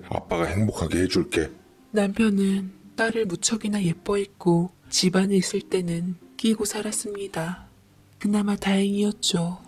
아빠가 행복하게 해줄게. 남편은 딸을 무척이나 예뻐했고 집안에 있을 때는 끼고 살았습니다. 그나마 다행이었죠.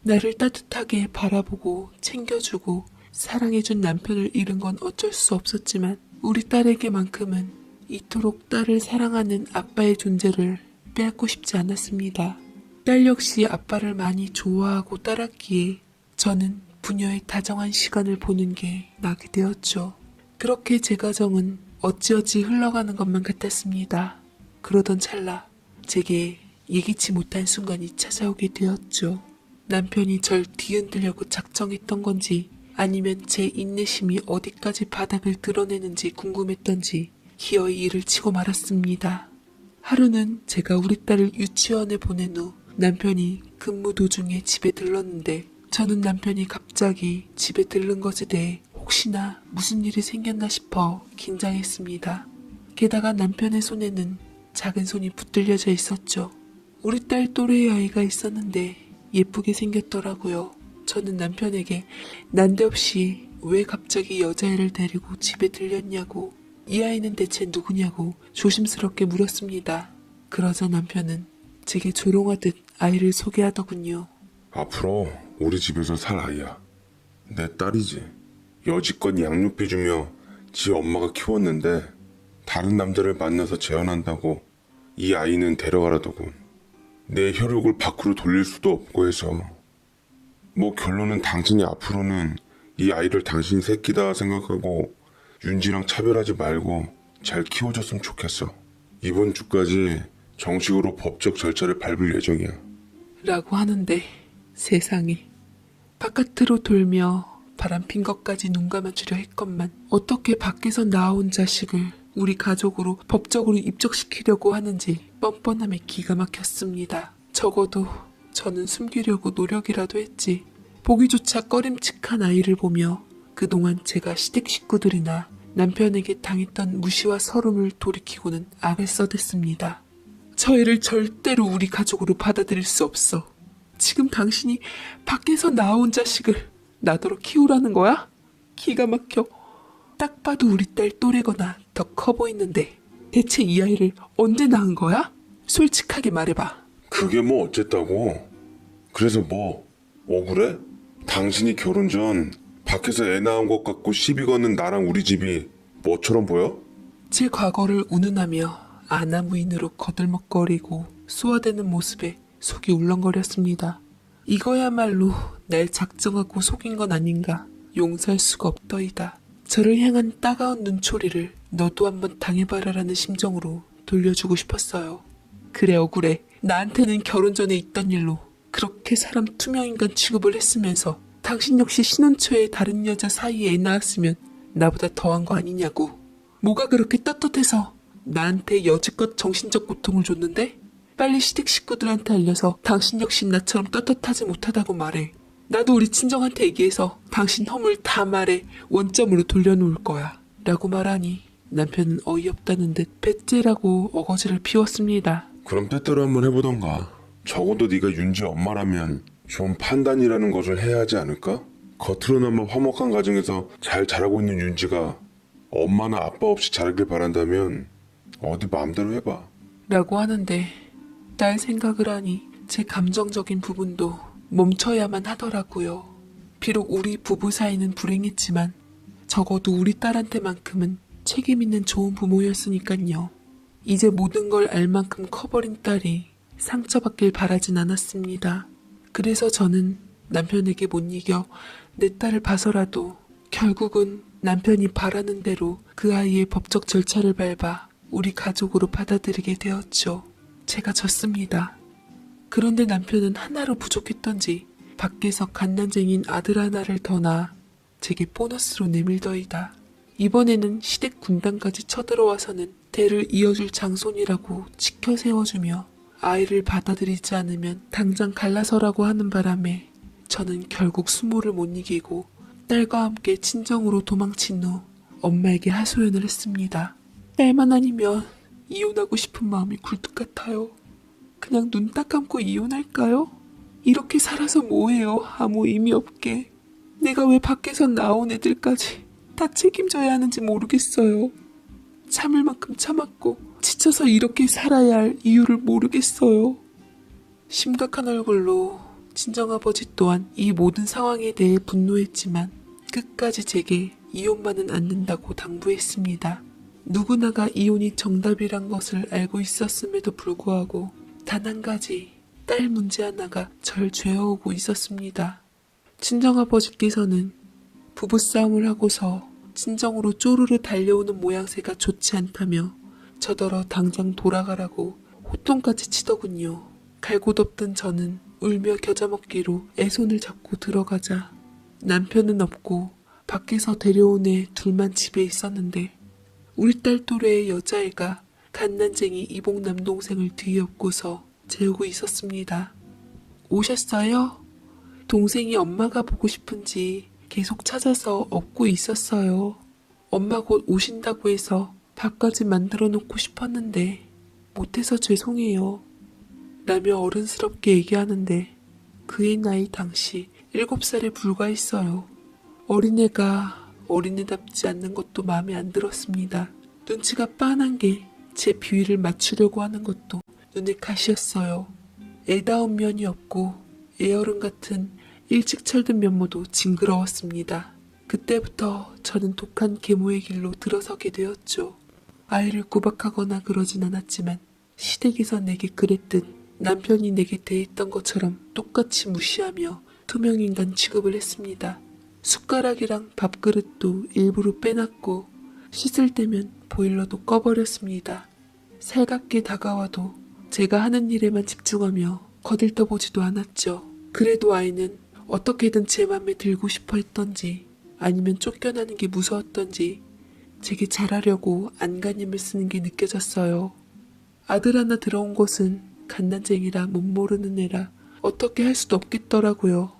나를 따뜻하게 바라보고 챙겨주고 사랑해준 남편을 잃은 건 어쩔 수 없었지만 우리 딸에게만큼은 이토록 딸을 사랑하는 아빠의 존재를 빼앗고 싶지 않았습니다. 딸 역시 아빠를 많이 좋아하고 따랐기에 저는 부녀의 다정한 시간을 보는 게 낙이 되었죠. 그렇게 제 가정은 어찌어찌 흘러가는 것만 같았습니다. 그러던 찰나 제게 예기치 못한 순간이 찾아오게 되었죠. 남편이 절 뒤흔들려고 작정했던 건지 아니면 제 인내심이 어디까지 바닥을 드러내는지 궁금했던지 기어이 일을 치고 말았습니다. 하루는 제가 우리 딸을 유치원에 보낸 후 남편이 근무 도중에 집에 들렀는데 저는 남편이 갑자기 집에 들른 것에 대해 혹시나 무슨 일이 생겼나 싶어 긴장했습니다. 게다가 남편의 손에는 작은 손이 붙들려져 있었죠. 우리 딸 또래의 아이가 있었는데 예쁘게 생겼더라고요. 저는 남편에게 난데없이 왜 갑자기 여자애를 데리고 집에 들렸냐고, 이 아이는 대체 누구냐고 조심스럽게 물었습니다. 그러자 남편은 제게 조롱하듯 아이를 소개하더군요. 앞으로 우리 집에서 살 아이야. 내 딸이지. 여지껏 양육비 주며 지 엄마가 키웠는데 다른 남자를 만나서 재혼한다고 이 아이는 데려가라더군. 내 혈육을 밖으로 돌릴 수도 없고 해서 뭐 결론은 당신이 앞으로는 이 아이를 당신 새끼다 생각하고 윤지랑 차별하지 말고 잘 키워줬으면 좋겠어. 이번 주까지 정식으로 법적 절차를 밟을 예정이야. 라고 하는데 세상에, 바깥으로 돌며 바람핀 것까지 눈 감아주려 했건만 어떻게 밖에서 나온 자식을 우리 가족으로 법적으로 입적시키려고 하는지 뻔뻔함에 기가 막혔습니다. 적어도 저는 숨기려고 노력이라도 했지. 보기조차 꺼림칙한 아이를 보며 그동안 제가 시댁 식구들이나 남편에게 당했던 무시와 서름을 돌이키고는 악을 써댔습니다. 저 애를 절대로 우리 가족으로 받아들일 수 없어. 지금 당신이 밖에서 나온 자식을 나더러 키우라는 거야? 기가 막혀. 딱 봐도 우리 딸 또래거나 더 커 보이는데 대체 이 아이를 언제 낳은 거야? 솔직하게 말해봐. 그게 뭐 어쨌다고? 그래서 뭐 억울해? 당신이 결혼 전 밖에서 애 낳은 것 같고 시비 거는 나랑 우리 집이 뭐처럼 보여? 제 과거를 운운하며 아나무인으로 거들먹거리고 쏘아대는 모습에 속이 울렁거렸습니다. 이거야말로 날 작정하고 속인 건 아닌가. 용서할 수가 없더이다. 저를 향한 따가운 눈초리를 너도 한번 당해봐라라는 심정으로 돌려주고 싶었어요. 그래 억울해. 나한테는 결혼 전에 있던 일로 그렇게 사람 투명인간 취급을 했으면서 당신 역시 신혼 초에 다른 여자 사이에 애 낳았으면 나보다 더한 거 아니냐고. 뭐가 그렇게 떳떳해서 나한테 여지껏 정신적 고통을 줬는데? 빨리 시댁 식구들한테 알려서 당신 역시 나처럼 떳떳하지 못하다고 말해. 나도 우리 친정한테 얘기해서 당신 허물 다 말해 원점으로 돌려놓을 거야. 라고 말하니 남편은 어이없다는 듯 배째라고 어거지를 피웠습니다. 그럼 때때로 한번 해보던가. 적어도 네가 윤지 엄마라면 좀 판단이라는 것을 해야 하지 않을까? 겉으로나마 화목한 가정에서 잘 자라고 있는 윤지가 엄마나 아빠 없이 자라길 바란다면 어디 마음대로 해봐. 라고 하는데 딸 생각을 하니 제 감정적인 부분도 멈춰야만 하더라고요. 비록 우리 부부 사이는 불행했지만 적어도 우리 딸한테만큼은 책임 있는 좋은 부모였으니깐요. 이제 모든 걸 알 만큼 커버린 딸이 상처받길 바라진 않았습니다. 그래서 저는 남편에게 못 이겨 내 딸을 봐서라도 결국은 남편이 바라는 대로 그 아이의 법적 절차를 밟아 우리 가족으로 받아들이게 되었죠. 제가 졌습니다. 그런데 남편은 하나로 부족했던지 밖에서 갓난쟁인 아들 하나를 더 낳아 제게 보너스로 내밀더이다. 이번에는 시댁 군단까지 쳐들어와서는 대를 이어줄 장손이라고 지켜 세워주며 아이를 받아들이지 않으면 당장 갈라서라고 하는 바람에 저는 결국 수모를 못 이기고 딸과 함께 친정으로 도망친 후 엄마에게 하소연을 했습니다. 딸만 아니면 이혼하고 싶은 마음이 굴뚝 같아요. 그냥 눈 딱 감고 이혼할까요? 이렇게 살아서 뭐해요? 아무 의미 없게. 내가 왜 밖에서 나온 애들까지 다 책임져야 하는지 모르겠어요. 참을 만큼 참았고 지쳐서 이렇게 살아야 할 이유를 모르겠어요. 심각한 얼굴로 친정아버지 또한 이 모든 상황에 대해 분노했지만 끝까지 제게 이혼만은 않는다고 당부했습니다. 누구나가 이혼이 정답이란 것을 알고 있었음에도 불구하고 단 한 가지 딸 문제 하나가 절 죄어오고 있었습니다. 친정아버지께서는 부부싸움을 하고서 친정으로 쪼르르 달려오는 모양새가 좋지 않다며 저더러 당장 돌아가라고 호통까지 치더군요. 갈고 덮던 저는 울며 겨자먹기로 애손을 잡고 들어가자 남편은 없고 밖에서 데려온 애 둘만 집에 있었는데 우리 딸 또래의 여자애가 갓난쟁이 이복 남동생을 뒤엎고서 재우고 있었습니다. 오셨어요? 동생이 엄마가 보고 싶은지 계속 찾아서 업고 있었어요. 엄마 곧 오신다고 해서 밥까지 만들어 놓고 싶었는데 못해서 죄송해요. 라며 어른스럽게 얘기하는데 그의 나이 당시 7살에 불과했어요. 어린애가 어린애답지 않는 것도 마음에 안 들었습니다. 눈치가 빤한 게 제 비위를 맞추려고 하는 것도 눈에 가시였어요. 애다운 면이 없고 애어른 같은 일찍 철든 면모도 징그러웠습니다. 그때부터 저는 독한 계모의 길로 들어서게 되었죠. 아이를 구박하거나 그러진 않았지만 시댁에서 내게 그랬듯 남편이 내게 대했던 것처럼 똑같이 무시하며 투명인간 취급을 했습니다. 숟가락이랑 밥그릇도 일부러 빼놨고 씻을 때면 보일러도 꺼버렸습니다. 살갑게 다가와도 제가 하는 일에만 집중하며 거들떠보지도 않았죠. 그래도 아이는 어떻게든 제 맘에 들고 싶어 했던지 아니면 쫓겨나는 게 무서웠던지 제게 잘하려고 안간힘을 쓰는 게 느껴졌어요. 아들 하나 들어온 것은 갓난쟁이라 못 모르는 애라 어떻게 할 수도 없겠더라고요.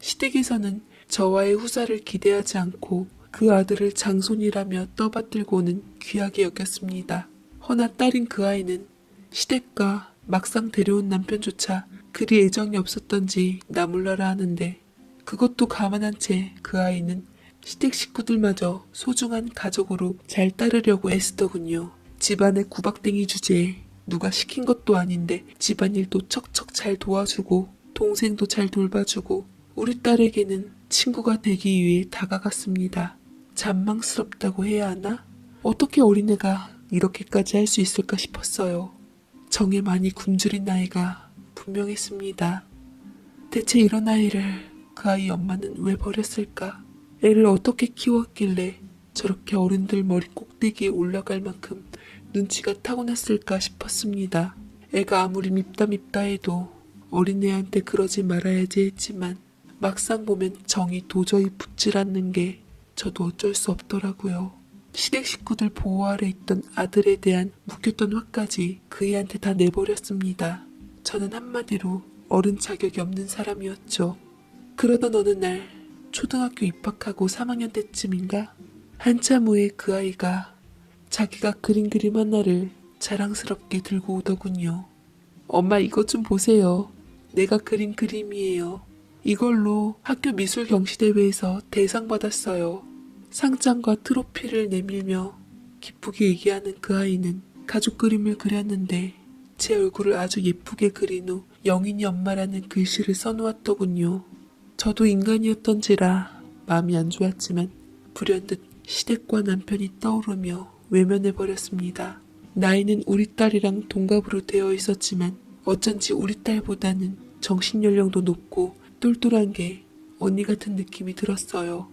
시댁에서는 저와의 후사를 기대하지 않고 그 아들을 장손이라며 떠받들고는 귀하게 여겼습니다. 허나 딸인 그 아이는 시댁과 막상 데려온 남편조차 그리 애정이 없었던지 나몰라라 하는데 그것도 감안한 채 그 아이는 시댁 식구들마저 소중한 가족으로 잘 따르려고 애쓰더군요. 집안의 구박댕이 주제에 누가 시킨 것도 아닌데 집안일도 척척 잘 도와주고 동생도 잘 돌봐주고 우리 딸에게는 친구가 되기 위해 다가갔습니다. 잔망스럽다고 해야 하나? 어떻게 어린애가 이렇게까지 할 수 있을까 싶었어요. 정에 많이 굶주린 아이가 분명했습니다. 대체 이런 아이를 그 아이 엄마는 왜 버렸을까? 애를 어떻게 키웠길래 저렇게 어른들 머리 꼭대기에 올라갈 만큼 눈치가 타고났을까 싶었습니다. 애가 아무리 밉다 해도 어린애한테 그러지 말아야지 했지만 막상 보면 정이 도저히 붙질 않는 게 저도 어쩔 수 없더라고요. 시댁 식구들 보호 아래 있던 아들에 대한 묵혔던 화까지 그 애한테 다 내버렸습니다. 저는 한마디로 어른 자격이 없는 사람이었죠. 그러던 어느 날 초등학교 입학하고 3학년 때쯤인가 한참 후에 그 아이가 자기가 그린 그림 하나를 자랑스럽게 들고 오더군요. 엄마 이것 좀 보세요. 내가 그린 그림이에요. 이걸로 학교 미술 경시대회에서 대상 받았어요. 상장과 트로피를 내밀며 기쁘게 얘기하는 그 아이는 가족 그림을 그렸는데 제 얼굴을 아주 예쁘게 그린 후 영인이 엄마라는 글씨를 써놓았더군요. 저도 인간이었던지라 마음이 안 좋았지만 불현듯 시댁과 남편이 떠오르며 외면해버렸습니다. 나이는 우리 딸이랑 동갑으로 되어 있었지만 어쩐지 우리 딸보다는 정신연령도 높고 똘똘한 게 언니 같은 느낌이 들었어요.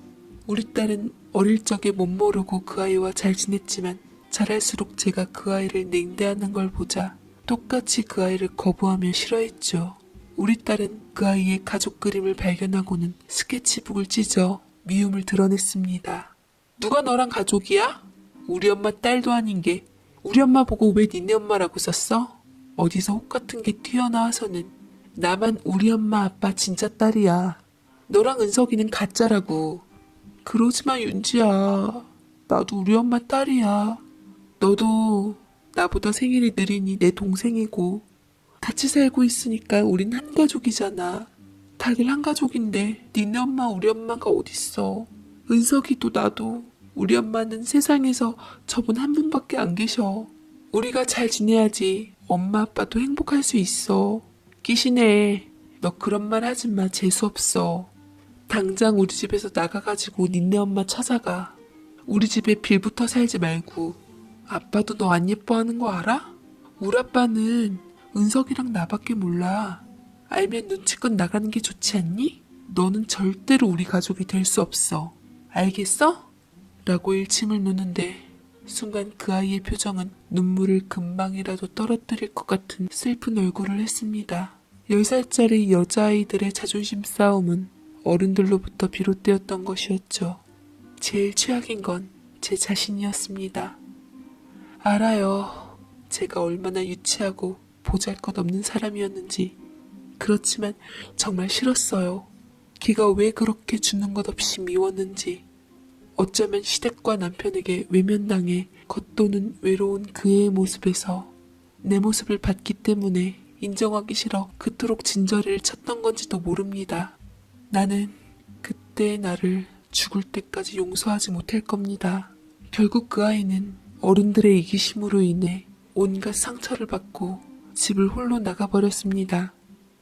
우리 딸은 어릴 적에 못 모르고 그 아이와 잘 지냈지만 자랄수록 제가 그 아이를 냉대하는 걸 보자 똑같이 그 아이를 거부하며 싫어했죠. 우리 딸은 그 아이의 가족 그림을 발견하고는 스케치북을 찢어 미움을 드러냈습니다. 누가 너랑 가족이야? 우리 엄마 딸도 아닌 게 우리 엄마 보고 왜 니네 엄마라고 썼어? 어디서 혹 같은 게 튀어나와서는 나만 우리 엄마 아빠 진짜 딸이야. 너랑 은석이는 가짜라고. 그러지마 윤지야. 나도 우리 엄마 딸이야. 너도 나보다 생일이 느리니 내 동생이고 같이 살고 있으니까 우린 한 가족이잖아. 다들 한 가족인데 니네 엄마 우리 엄마가 어딨어. 은석이도 나도 우리 엄마는 세상에서 저분 한 분밖에 안 계셔. 우리가 잘 지내야지 엄마 아빠도 행복할 수 있어. 끼시네. 너 그런 말 하지 마. 재수없어. 당장 우리 집에서 나가가지고 니네 엄마 찾아가. 우리 집에 빌붙어 살지 말고. 아빠도 너 안 예뻐하는 거 알아? 우리 아빠는 은석이랑 나밖에 몰라. 알면 눈치껏 나가는 게 좋지 않니? 너는 절대로 우리 가족이 될 수 없어. 알겠어? 라고 일침을 놓는데 순간 그 아이의 표정은 눈물을 금방이라도 떨어뜨릴 것 같은 슬픈 얼굴을 했습니다. 10살짜리 여자아이들의 자존심 싸움은 어른들로부터 비롯되었던 것이었죠. 제일 최악인 건 제 자신이었습니다. 알아요. 제가 얼마나 유치하고 보잘것없는 사람이었는지. 그렇지만 정말 싫었어요. 걔가 왜 그렇게 주는 것 없이 미웠는지. 어쩌면 시댁과 남편에게 외면당해 겉도는 외로운 그의 모습에서 내 모습을 봤기 때문에 인정하기 싫어 그토록 진저리를 쳤던 건지도 모릅니다. 나는 그때의 나를 죽을 때까지 용서하지 못할 겁니다. 결국 그 아이는 어른들의 이기심으로 인해 온갖 상처를 받고 집을 홀로 나가버렸습니다.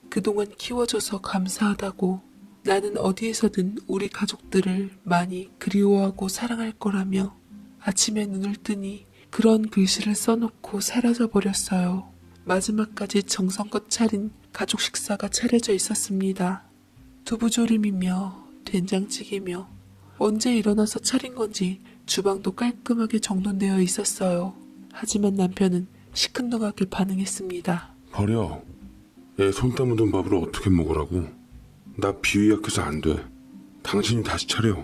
그동안 키워줘서 감사하다고 나는 어디에서든 우리 가족들을 많이 그리워하고 사랑할 거라며 아침에 눈을 뜨니 그런 글씨를 써놓고 사라져버렸어요. 마지막까지 정성껏 차린 가족 식사가 차려져 있었습니다. 두부조림이며 된장찌개며 언제 일어나서 차린 건지 주방도 깔끔하게 정돈되어 있었어요. 하지만 남편은 시큰둥하게 반응했습니다. 버려. 애 손땀 묻은 밥을 어떻게 먹으라고. 나 비위 약해서 안 돼. 당신이 다시 차려.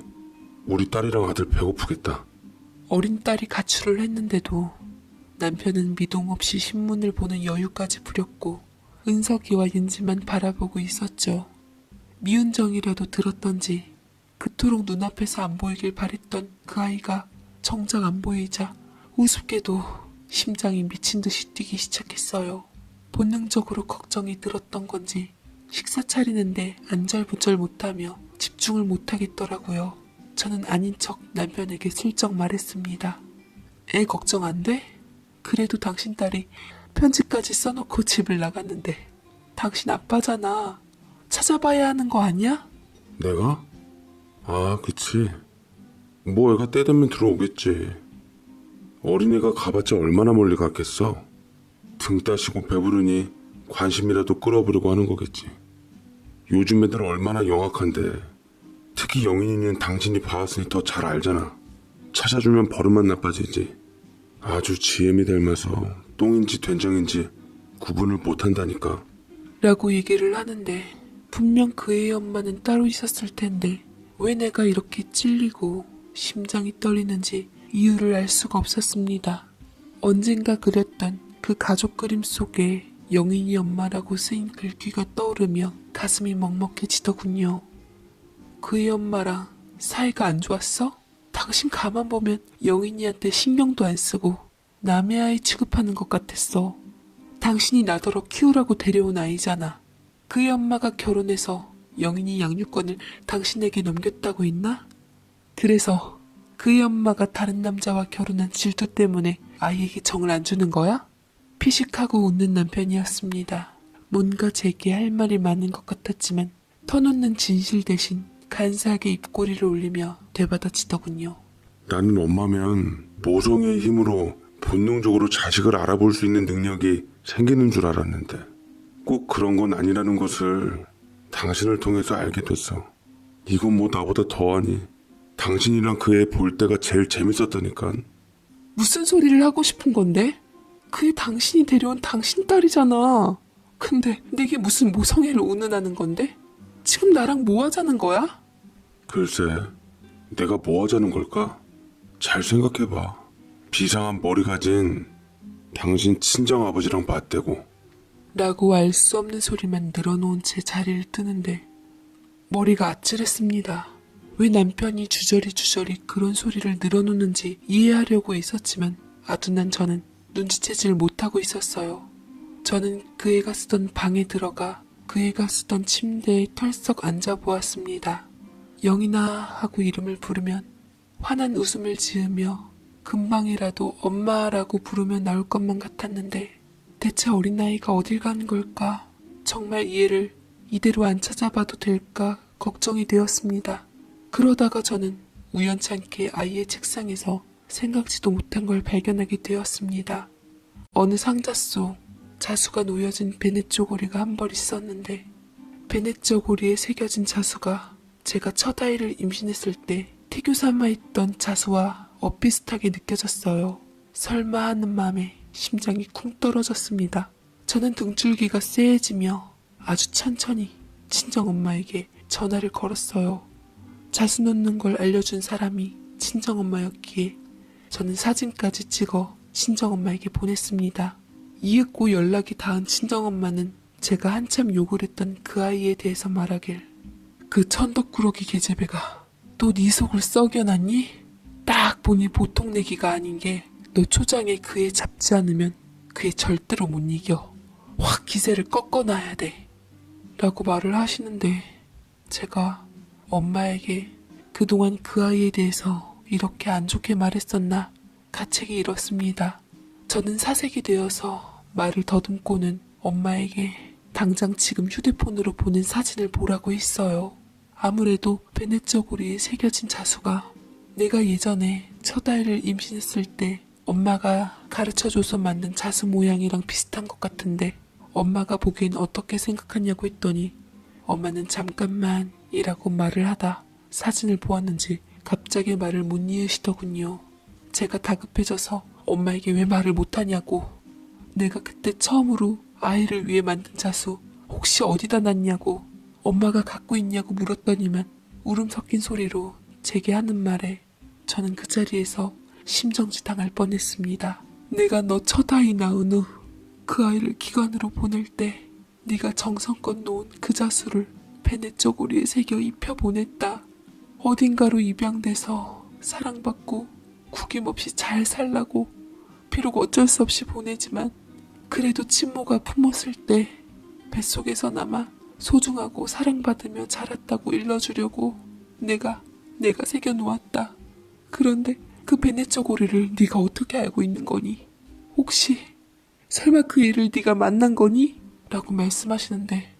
우리 딸이랑 아들 배고프겠다. 어린 딸이 가출을 했는데도 남편은 미동 없이 신문을 보는 여유까지 부렸고 은석이와 윤지만 바라보고 있었죠. 미운 정이라도 들었던지 그토록 눈앞에서 안 보이길 바랬던 그 아이가 정작 안 보이자 우습게도 심장이 미친 듯이 뛰기 시작했어요. 본능적으로 걱정이 들었던 건지 식사 차리는데 안절부절 못하며 집중을 못하겠더라고요. 저는 아닌 척 남편에게 슬쩍 말했습니다. 애 걱정 안 돼? 그래도 당신 딸이 편지까지 써놓고 집을 나갔는데 당신 아빠잖아. 찾아봐야 하는 거 아니야? 내가? 아, 그치. 뭐 애가 때 되면 들어오겠지. 어린애가 가봤자 얼마나 멀리 갔겠어. 등 따시고 배부르니 관심이라도 끌어보려고 하는 거겠지. 요즘 애들 얼마나 영악한데. 특히 영인이는 당신이 봐왔으니 더 잘 알잖아. 찾아주면 버릇만 나빠지지. 아주 지엠이 닮아서 똥인지 된장인지 구분을 못한다니까. 라고 얘기를 하는데 분명 그의 엄마는 따로 있었을 텐데 왜 내가 이렇게 찔리고 심장이 떨리는지 이유를 알 수가 없었습니다. 언젠가 그렸던 그 가족 그림 속에 영인이 엄마라고 쓰인 글귀가 떠오르며 가슴이 먹먹해지더군요. 그의 엄마랑 사이가 안 좋았어? 당신 가만 보면 영인이한테 신경도 안 쓰고 남의 아이 취급하는 것 같았어. 당신이 나더러 키우라고 데려온 아이잖아. 그의 엄마가 결혼해서 영인이 양육권을 당신에게 넘겼다고 했나? 그래서 그의 엄마가 다른 남자와 결혼한 질투 때문에 아이에게 정을 안 주는 거야? 피식하고 웃는 남편이었습니다. 뭔가 제게 할 말이 많은 것 같았지만 터놓는 진실 대신 간사하게 입꼬리를 올리며 되받아치더군요. 나는 엄마면 모성애의 힘으로 본능적으로 자식을 알아볼 수 있는 능력이 생기는 줄 알았는데 꼭 그런 건 아니라는 것을 당신을 통해서 알게 됐어. 이건 뭐 나보다 더하니. 당신이랑 그 애 볼 때가 제일 재밌었다니까. 무슨 소리를 하고 싶은 건데? 그게 당신이 데려온 당신 딸이잖아. 근데 내게 무슨 모성애를 운운하는 건데? 지금 나랑 뭐 하자는 거야? 글쎄, 내가 뭐 하자는 걸까? 잘 생각해봐. 비상한 머리 가진 당신 친정아버지랑 맞대고. 라고 알 수 없는 소리만 늘어놓은 채 자리를 뜨는데 머리가 아찔했습니다. 왜 남편이 주저리 그런 소리를 늘어놓는지 이해하려고 있었지만 아둔한 저는 눈치채질 못하고 있었어요. 저는 그 애가 쓰던 방에 들어가 그 애가 쓰던 침대에 털썩 앉아보았습니다. 영이나 하고 이름을 부르면 환한 웃음을 지으며 금방이라도 엄마라고 부르면 나올 것만 같았는데 대체 어린아이가 어딜 가는 걸까? 정말 이 애를 이대로 안 찾아봐도 될까 걱정이 되었습니다. 그러다가 저는 우연치 않게 아이의 책상에서 생각지도 못한 걸 발견하게 되었습니다. 어느 상자 속 자수가 놓여진 베넷 쪼고리가 한 벌 있었는데 베넷 쪼고리에 새겨진 자수가 제가 첫 아이를 임신했을 때 태교 삼아 있던 자수와 엇비슷하게 느껴졌어요. 설마 하는 마음에 심장이 쿵 떨어졌습니다. 저는 등줄기가 쎄해지며 아주 천천히 친정엄마에게 전화를 걸었어요. 자수 놓는 걸 알려준 사람이 친정엄마였기에 저는 사진까지 찍어 친정엄마에게 보냈습니다. 이윽고 연락이 닿은 친정엄마는 제가 한참 욕을 했던 그 아이에 대해서 말하길, 그 천덕꾸러기 계제배가 또 네 속을 썩여놨니? 딱 보니 보통 내기가 아닌 게 너 초장에 그 애 잡지 않으면 그 애 절대로 못 이겨. 확 기세를 꺾어놔야 돼. 라고 말을 하시는데 제가 엄마에게 그동안 그 아이에 대해서 이렇게 안 좋게 말했었나 가책이 일었습니다. 저는 사색이 되어서 말을 더듬고는 엄마에게 당장 지금 휴대폰으로 보낸 사진을 보라고 했어요. 아무래도 베넷 쪼고리에 새겨진 자수가 내가 예전에 첫 아이를 임신했을 때 엄마가 가르쳐줘서 만든 자수 모양이랑 비슷한 것 같은데 엄마가 보기엔 어떻게 생각하냐고 했더니 엄마는 잠깐만이라고 말을 하다 사진을 보았는지 갑자기 말을 못 이으시더군요. 제가 다급해져서 엄마에게 왜 말을 못하냐고, 내가 그때 처음으로 아이를 위해 만든 자수 혹시 어디다 놨냐고, 엄마가 갖고 있냐고 물었더니만 울음 섞인 소리로 제게 하는 말에 저는 그 자리에서 심정지 당할 뻔했습니다. 내가 너 첫 아이 낳은 후 그 아이를 기관으로 보낼 때 네가 정성껏 놓은 그 자수를 베넷 쪼고리에 새겨 입혀 보냈다. 어딘가로 입양돼서 사랑받고 구김없이 잘 살라고 비록 어쩔 수 없이 보내지만 그래도 친모가 품었을 때 뱃속에서나마 소중하고 사랑받으며 자랐다고 일러주려고 내가 새겨 놓았다. 그런데 그 베넷 쪼고리를 네가 어떻게 알고 있는 거니? 혹시 설마 그 애를 네가 만난 거니? 라고 말씀하시는데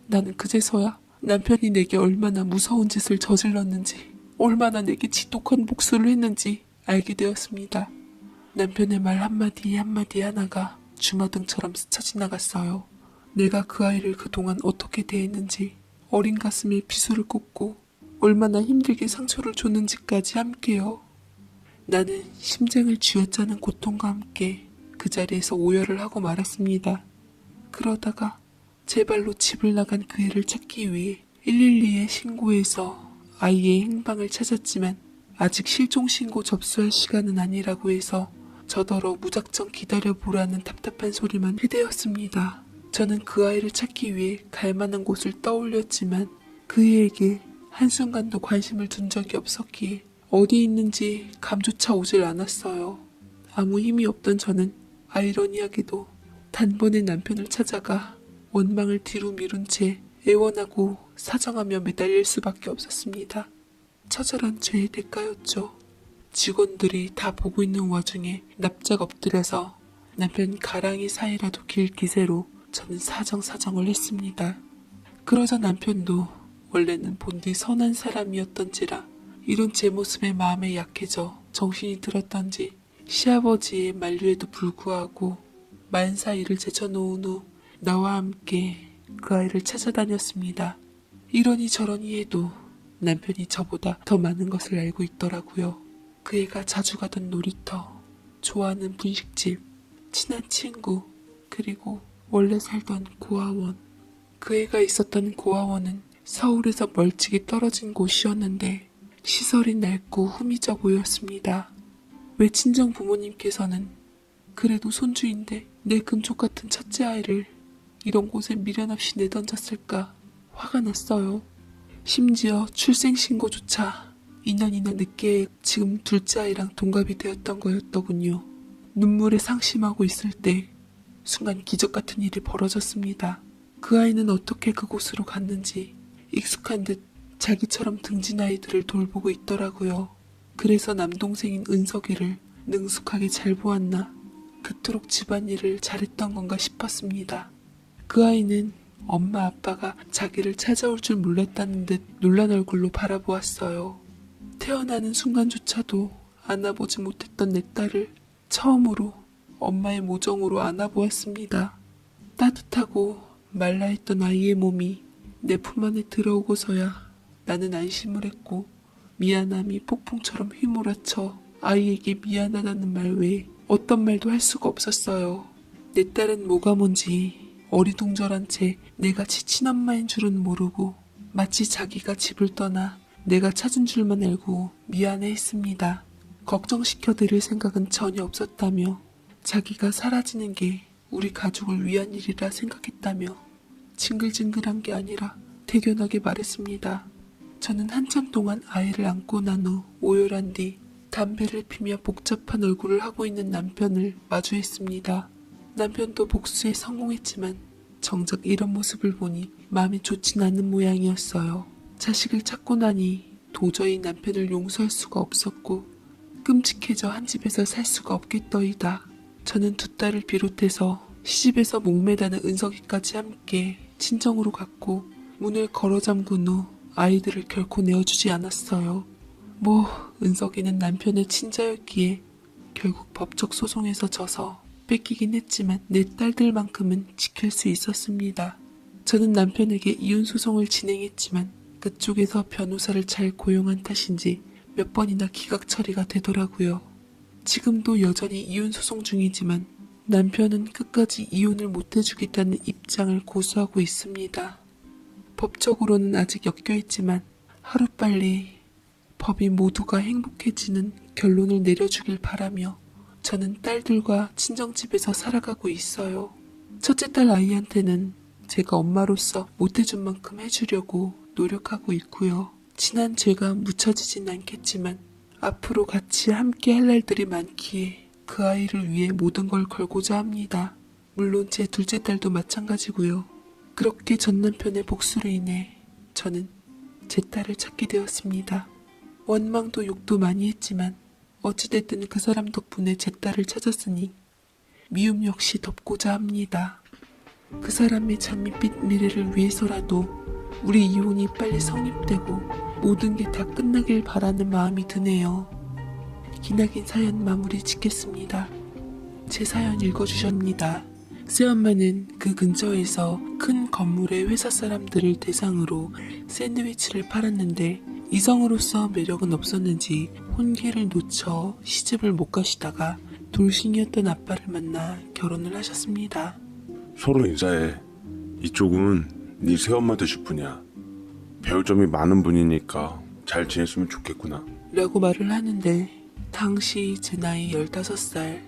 나는 그제서야 남편이 내게 얼마나 무서운 짓을 저질렀는지, 얼마나 내게 지독한 복수를 했는지 알게 되었습니다. 남편의 말 한마디 한마디 하나가 주마등처럼 스쳐 지나갔어요. 내가 그 아이를 그동안 어떻게 대했는지, 어린 가슴에 비수를 꽂고 얼마나 힘들게 상처를 줬는지까지 함께요. 나는 심장을 쥐어짜는 고통과 함께 그 자리에서 오열을 하고 말았습니다. 그러다가 제 발로 집을 나간 그 애를 찾기 위해 112에 신고해서 아이의 행방을 찾았지만 아직 실종신고 접수할 시간은 아니라고 해서 저더러 무작정 기다려보라는 답답한 소리만 해대었습니다. 저는 그 아이를 찾기 위해 갈 만한 곳을 떠올렸지만 그 애에게 한순간도 관심을 둔 적이 없었기에 어디 있는지 감조차 오질 않았어요. 아무 힘이 없던 저는 아이러니하게도 단번에 남편을 찾아가 원망을 뒤로 미룬 채 애원하고 사정하며 매달릴 수밖에 없었습니다. 처절한 죄의 대가였죠. 직원들이 다 보고 있는 와중에 납작 엎드려서 남편 가랑이 사이라도 길 기세로 저는 사정을 했습니다. 그러자 남편도 원래는 본디 선한 사람이었던지라 이런 제 모습에 마음에 약해져 정신이 들었던지 시아버지의 만류에도 불구하고 만사 일을 제쳐놓은 후 나와 함께 그 아이를 찾아다녔습니다. 이러니 저러니 해도 남편이 저보다 더 많은 것을 알고 있더라고요. 그 애가 자주 가던 놀이터, 좋아하는 분식집, 친한 친구, 그리고 원래 살던 고아원. 그 애가 있었던 고아원은 서울에서 멀찍이 떨어진 곳이었는데 시설이 낡고 후미져 보였습니다. 왜 친정 부모님께서는 그래도 손주인데 내 금쪽 같은 첫째 아이를 이런 곳에 미련 없이 내던졌을까 화가 났어요. 심지어 출생신고조차 2년이나 늦게 지금 둘째 아이랑 동갑이 되었던 거였더군요. 눈물에 상심하고 있을 때 순간 기적 같은 일이 벌어졌습니다. 그 아이는 어떻게 그곳으로 갔는지 익숙한 듯 자기처럼 등진 아이들을 돌보고 있더라고요. 그래서 남동생인 은석이를 능숙하게 잘 보았나 그토록 집안일을 잘했던 건가 싶었습니다. 그 아이는 엄마 아빠가 자기를 찾아올 줄 몰랐다는 듯 놀란 얼굴로 바라보았어요. 태어나는 순간조차도 안아보지 못했던 내 딸을 처음으로 엄마의 모정으로 안아보았습니다. 따뜻하고 말라있던 아이의 몸이 내 품 안에 들어오고서야 나는 안심을 했고 미안함이 폭풍처럼 휘몰아쳐 아이에게 미안하다는 말 외에 어떤 말도 할 수가 없었어요. 내 딸은 뭐가 뭔지 어리둥절한 채 내가 지친 엄마인 줄은 모르고 마치 자기가 집을 떠나 내가 찾은 줄만 알고 미안해했습니다. 걱정시켜드릴 생각은 전혀 없었다며 자기가 사라지는 게 우리 가족을 위한 일이라 생각했다며 징글징글한 게 아니라 대견하게 말했습니다. 저는 한참 동안 아이를 안고 난 후 오열한 뒤 담배를 피며 복잡한 얼굴을 하고 있는 남편을 마주했습니다. 남편도 복수에 성공했지만 정작 이런 모습을 보니 마음이 좋진 않은 모양이었어요. 자식을 찾고 나니 도저히 남편을 용서할 수가 없었고 끔찍해져 한 집에서 살 수가 없겠더이다. 저는 두 딸을 비롯해서 시집에서 목매다는 은석이까지 함께 친정으로 갔고 문을 걸어 잠근 후 아이들을 결코 내어주지 않았어요. 은석이는 남편의 친자였기에 결국 법적 소송에서 져서 뺏기긴 했지만 내 딸들만큼은 지킬 수 있었습니다. 저는 남편에게 이혼 소송을 진행했지만 그쪽에서 변호사를 잘 고용한 탓인지 몇 번이나 기각 처리가 되더라고요. 지금도 여전히 이혼 소송 중이지만 남편은 끝까지 이혼을 못 해주겠다는 입장을 고수하고 있습니다. 법적으로는 아직 엮여있지만 하루빨리 법이 모두가 행복해지는 결론을 내려주길 바라며 저는 딸들과 친정집에서 살아가고 있어요. 첫째 딸 아이한테는 제가 엄마로서 못해준 만큼 해주려고 노력하고 있고요. 지난 죄가 묻혀지진 않겠지만 앞으로 같이 함께 할 날들이 많기에 그 아이를 위해 모든 걸 걸고자 합니다. 물론 제 둘째 딸도 마찬가지고요. 그렇게 전 남편의 복수로 인해 저는 제 딸을 찾게 되었습니다. 원망도 욕도 많이 했지만 어찌됐든 그 사람 덕분에 제 딸을 찾았으니 미움 역시 덮고자 합니다. 그 사람의 장밋빛 미래를 위해서라도 우리 이혼이 빨리 성립되고 모든 게 다 끝나길 바라는 마음이 드네요. 기나긴 사연 마무리 짓겠습니다. 제 사연 읽어주셨습니다. 새엄마는 그 근처에서 큰 건물의 회사 사람들을 대상으로 샌드위치를 팔았는데 이성으로서 매력은 없었는지 혼기를 놓쳐 시집을 못 가시다가 돌싱이었던 아빠를 만나 결혼을 하셨습니다. 서로 인사해. 이쪽은 네 새엄마 되실 분이야. 배울 점이 많은 분이니까 잘 지냈으면 좋겠구나. 라고 말을 하는데 당시 제 나이 15살,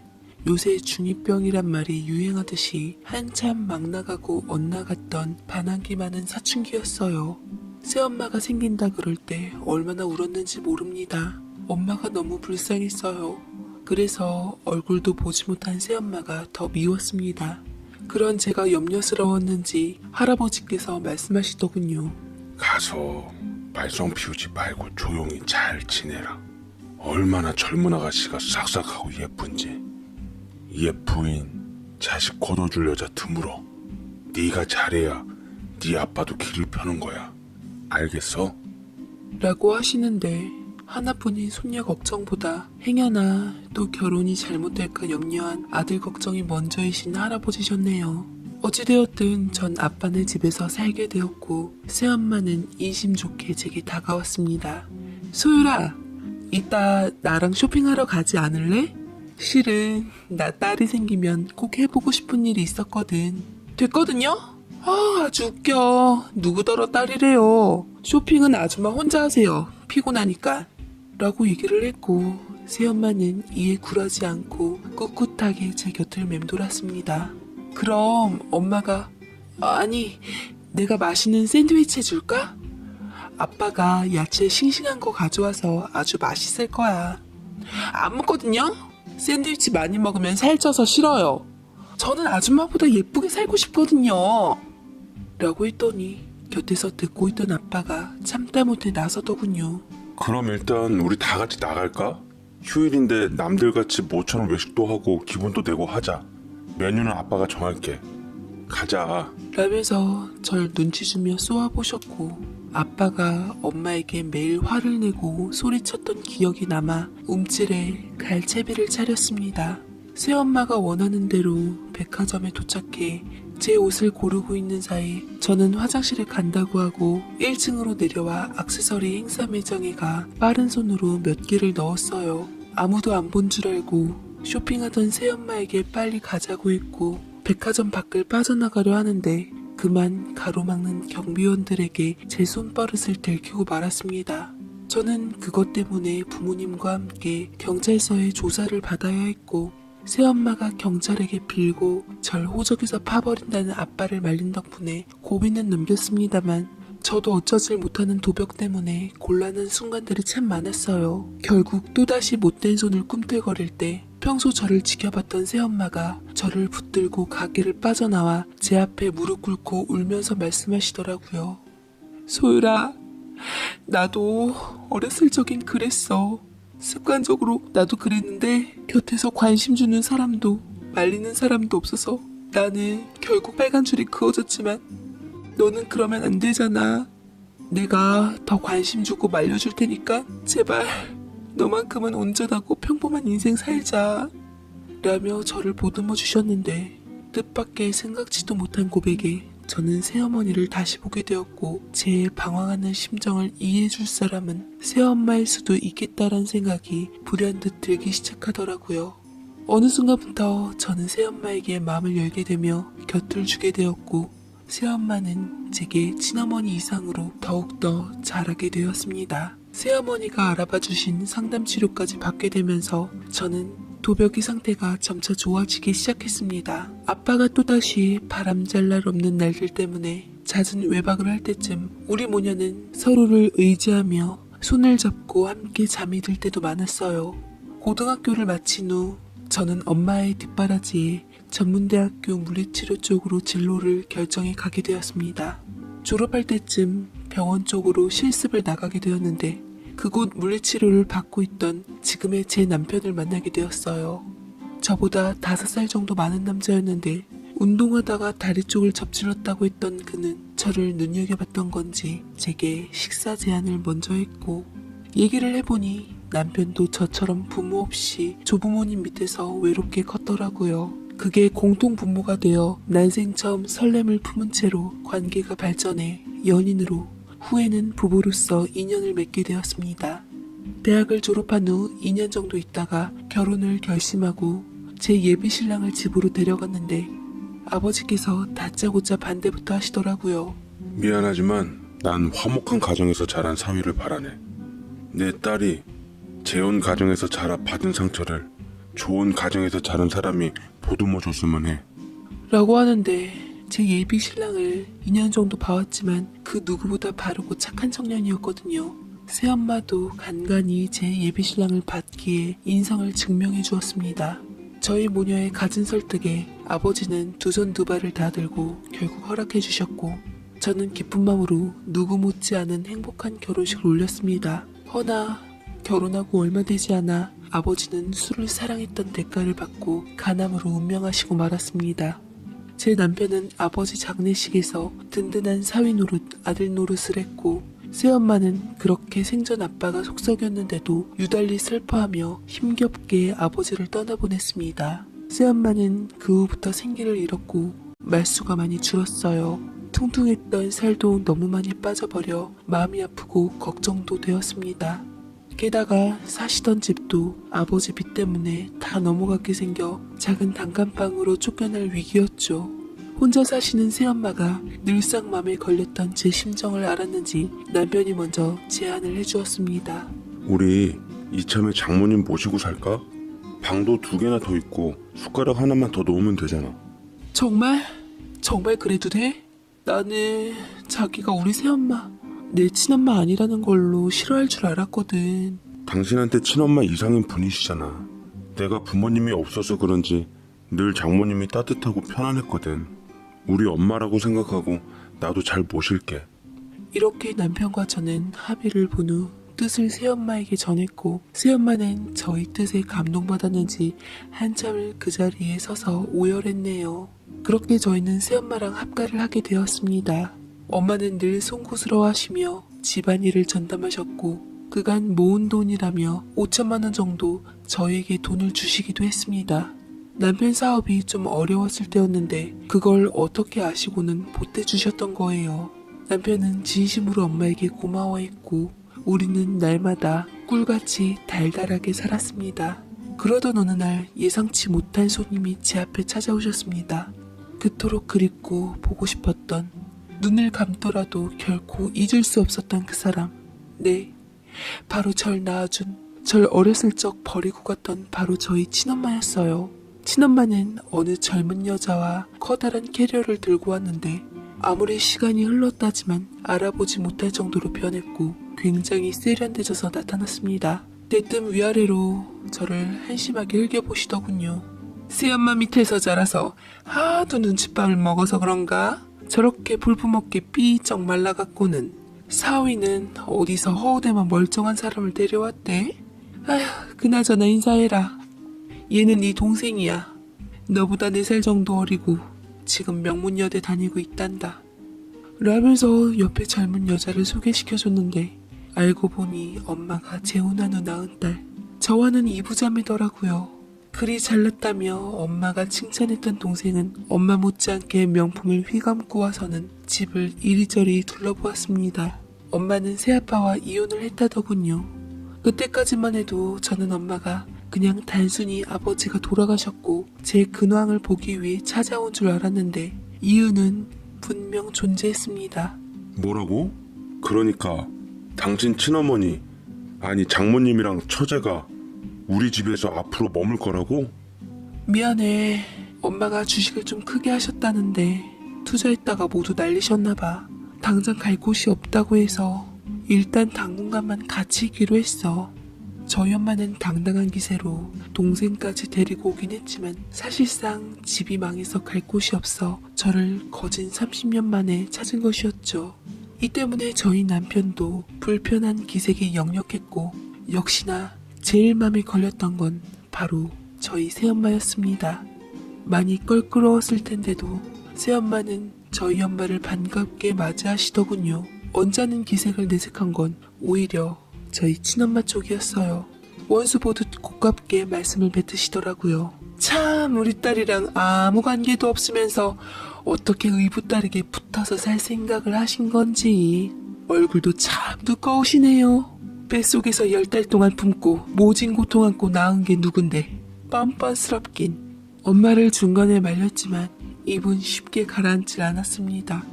요새 중2병이란 말이 유행하듯이 한참 막 나가고 엇나갔던 반항기 많은 사춘기였어요. 새엄마가 생긴다 그럴 때 얼마나 울었는지 모릅니다. 엄마가 너무 불쌍했어요. 그래서 얼굴도 보지 못한 새엄마가 더 미웠습니다. 그런 제가 염려스러웠는지 할아버지께서 말씀하시더군요. 가서 말썽 피우지 말고 조용히 잘 지내라. 얼마나 젊은 아가씨가 싹싹하고 예쁜지. 얘 부인 자식 거둬줄 여자 드물어. 네가 잘해야 네 아빠도 길을 펴는 거야. 알겠어? 라고 하시는데 하나뿐인 손녀 걱정보다 행여나 또 결혼이 잘못될까 염려한 아들 걱정이 먼저이신 할아버지셨네요. 어찌되었든 전 아빠네 집에서 살게 되었고 새엄마는 인심 좋게 제게 다가왔습니다. 소율아, 이따 나랑 쇼핑하러 가지 않을래? 실은 나 딸이 생기면 꼭 해보고 싶은 일이 있었거든. 됐거든요? 아주 웃겨. 누구더러 딸이래요. 쇼핑은 아줌마 혼자 하세요. 피곤하니까. 라고 얘기를 했고 새엄마는 이에 굴하지 않고 꿋꿋하게 제 곁을 맴돌았습니다. 그럼 엄마가 아니 내가 맛있는 샌드위치 해줄까? 아빠가 야채 싱싱한 거 가져와서 아주 맛있을 거야. 안 먹거든요? 샌드위치 많이 먹으면 살쪄서 싫어요. 저는 아줌마보다 예쁘게 살고 싶거든요. 라고 했더니 곁에서 듣고 있던 아빠가 참다 못해 나서더군요. 그럼 일단 우리 다 같이 나갈까? 휴일인데 남들같이 모처럼 외식도 하고 기분도 내고 하자. 메뉴는 아빠가 정할게. 가자. 라면서 절 눈치 주며 쏘아보셨고 아빠가 엄마에게 매일 화를 내고 소리쳤던 기억이 남아 움찔해 갈채비를 차렸습니다. 새엄마가 원하는 대로 백화점에 도착해 제 옷을 고르고 있는 사이 저는 화장실에 간다고 하고 1층으로 내려와 액세서리 행사 매장에 가 빠른 손으로 몇 개를 넣었어요. 아무도 안 본 줄 알고 쇼핑하던 새엄마에게 빨리 가자고 했고 백화점 밖을 빠져나가려 하는데 그만 가로막는 경비원들에게 제 손버릇을 들키고 말았습니다. 저는 그것 때문에 부모님과 함께 경찰서에 조사를 받아야 했고 새엄마가 경찰에게 빌고 절 호적에서 파버린다는 아빠를 말린 덕분에 고비는 넘겼습니다만 저도 어쩌질 못하는 도벽 때문에 곤란한 순간들이 참 많았어요. 결국 또다시 못된 손을 꿈틀거릴 때 평소 저를 지켜봤던 새엄마가 저를 붙들고 가게를 빠져나와 제 앞에 무릎 꿇고 울면서 말씀하시더라고요. 소율아, 나도 어렸을 적엔 그랬어. 습관적으로 나도 그랬는데 곁에서 관심 주는 사람도 말리는 사람도 없어서 나는 결국 빨간 줄이 그어졌지만 너는 그러면 안 되잖아. 내가 더 관심 주고 말려줄 테니까 제발 너만큼은 온전하고 평범한 인생 살자 라며 저를 보듬어 주셨는데 뜻밖의 생각지도 못한 고백에 저는 새어머니를 다시 보게 되었고 제 방황하는 심정을 이해해줄 사람은 새엄마일 수도 있겠다란 생각이 불현듯 들기 시작하더라고요. 어느 순간부터 저는 새엄마에게 마음을 열게 되며 곁을 주게 되었고 새엄마는 제게 친어머니 이상으로 더욱더 잘하게 되었습니다. 새어머니가 알아봐 주신 상담 치료까지 받게 되면서 저는 도벽이 상태가 점차 좋아지기 시작했습니다. 아빠가 또다시 바람잘 날 없는 날들 때문에 잦은 외박을 할 때쯤 우리 모녀는 서로를 의지하며 손을 잡고 함께 잠이 들 때도 많았어요. 고등학교를 마친 후 저는 엄마의 뒷바라지에 전문대학교 물리치료 쪽으로 진로를 결정해 가게 되었습니다. 졸업할 때쯤 병원 쪽으로 실습을 나가게 되었는데 그곳 물리치료를 받고 있던 지금의 제 남편을 만나게 되었어요. 저보다 5살 정도 많은 남자였는데 운동하다가 다리 쪽을 접질렀다고 했던 그는 저를 눈여겨봤던 건지 제게 식사 제안을 먼저 했고 얘기를 해보니 남편도 저처럼 부모 없이 조부모님 밑에서 외롭게 컸더라고요. 그게 공통 부모가 되어 난생 처음 설렘을 품은 채로 관계가 발전해 연인으로 후에는 부부로서 인연을 맺게 되었습니다. 대학을 졸업한 후 2년 정도 있다가 결혼을 결심하고 제 예비 신랑을 집으로 데려갔는데 아버지께서 다짜고짜 반대부터 하시더라고요. 미안하지만 난 화목한 가정에서 자란 사위를 바라네. 내 딸이 재혼 가정에서 자라 받은 상처를 좋은 가정에서 자란 사람이 보듬어 줬으면 해. 라고 하는데 제 예비 신랑을 2년 정도 봐왔지만 그 누구보다 바르고 착한 청년이었거든요. 새엄마도 간간히 제 예비 신랑을 받기에 인성을 증명해 주었습니다. 저희 모녀의 갖은 설득에 아버지는 두 손 두 발을 다 들고 결국 허락해 주셨고 저는 기쁜 마음으로 누구 못지않은 행복한 결혼식을 올렸습니다. 허나 결혼하고 얼마 되지 않아 아버지는 술을 사랑했던 대가를 받고 간암으로 운명하시고 말았습니다. 제 남편은 아버지 장례식에서 든든한 사위 노릇, 아들 노릇을 했고 새엄마는 그렇게 생전 아빠가 속썩였는데도 유달리 슬퍼하며 힘겹게 아버지를 떠나보냈습니다. 새엄마는 그 후부터 생기를 잃었고 말수가 많이 줄었어요. 퉁퉁했던 살도 너무 많이 빠져버려 마음이 아프고 걱정도 되었습니다. 게다가 사시던 집도 아버지 빚 때문에 다 넘어가게 생겨 작은 단칸방으로 쫓겨날 위기였죠. 혼자 사시는 새엄마가 늘상 맘에 걸렸던 제 심정을 알았는지 남편이 먼저 제안을 해주었습니다. 우리 이참에 장모님 모시고 살까? 방도 2개나 더 있고 숟가락 하나만 더 놓으면 되잖아. 정말? 정말 그래도 돼? 나는 자기가 우리 새엄마 내 친엄마 아니라는 걸로 싫어할 줄 알았거든. 당신한테 친엄마 이상인 분이시잖아. 내가 부모님이 없어서 그런지 늘 장모님이 따뜻하고 편안했거든. 우리 엄마라고 생각하고 나도 잘 모실게. 이렇게 남편과 저는 합의를 본 후 뜻을 새엄마에게 전했고 새엄마는 저희 뜻에 감동받았는지 한참을 그 자리에 서서 오열했네요. 그렇게 저희는 새엄마랑 합가를 하게 되었습니다. 엄마는 늘 송구스러워하시며 집안일을 전담하셨고 그간 모은 돈이라며 5천만 원 정도 저에게 돈을 주시기도 했습니다. 남편 사업이 좀 어려웠을 때였는데 그걸 어떻게 아시고는 보태주셨던 거예요. 남편은 진심으로 엄마에게 고마워했고 우리는 날마다 꿀같이 달달하게 살았습니다. 그러던 어느 날 예상치 못한 손님이 제 앞에 찾아오셨습니다. 그토록 그립고 보고 싶었던, 눈을 감더라도 결코 잊을 수 없었던 그 사람. 네, 바로 절 낳아준, 절 어렸을 적 버리고 갔던 바로 저희 친엄마였어요. 친엄마는 어느 젊은 여자와 커다란 캐리어를 들고 왔는데 아무리 시간이 흘렀다지만 알아보지 못할 정도로 변했고 굉장히 세련돼져서 나타났습니다. 대뜸 위아래로 저를 한심하게 흘겨보시더군요. 새엄마 밑에서 자라서 하도 눈칫밥을 먹어서 그런가? 저렇게 볼품없게 삐쩍 말라갖고는 사위는 어디서 허우대만 멀쩡한 사람을 데려왔대? 아휴, 그나저나 인사해라. 얘는 네 동생이야. 너보다 4살 정도 어리고 지금 명문여대 다니고 있단다. 라면서 옆에 젊은 여자를 소개시켜줬는데 알고 보니 엄마가 재혼한 후 낳은 딸. 저와는 이부자매더라고요. 그리 잘났다며 엄마가 칭찬했던 동생은 엄마 못지않게 명품을 휘감고 와서는 집을 이리저리 둘러보았습니다. 엄마는 새아빠와 이혼을 했다더군요. 그때까지만 해도 저는 엄마가 그냥 단순히 아버지가 돌아가셨고 제 근황을 보기 위해 찾아온 줄 알았는데 이유는 분명 존재했습니다. 뭐라고? 그러니까 당신 친어머니, 아니 장모님이랑 처제가 우리 집에서 앞으로 머물 거라고? 미안해. 엄마가 주식을 좀 크게 하셨다는데 투자했다가 모두 날리셨나봐. 당장 갈 곳이 없다고 해서 일단 당분간만 같이 있기로 했어. 저희 엄마는 당당한 기세로 동생까지 데리고 오긴 했지만 사실상 집이 망해서 갈 곳이 없어 저를 거진 30년 만에 찾은 것이었죠. 이 때문에 저희 남편도 불편한 기색에 역력했고 역시나 제일 맘에 걸렸던 건 바로 저희 새엄마였습니다. 많이 껄끄러웠을 텐데도 새엄마는 저희 엄마를 반갑게 맞이하시더군요. 언짢은 기색을 내색한 건 오히려 저희 친엄마 쪽이었어요. 원수 보듯 고깝게 말씀을 뱉으시더라고요. 참 우리 딸이랑 아무 관계도 없으면서 어떻게 의붓따르게 붙어서 살 생각을 하신 건지. 얼굴도 참 두꺼우시네요. 뱃속에서 10달 동안 품고 모진 고통 안고 낳은 게 누군데 뻔뻔스럽긴. 엄마를 중간에 말렸지만 입은 쉽게 가라앉질 않았습니다.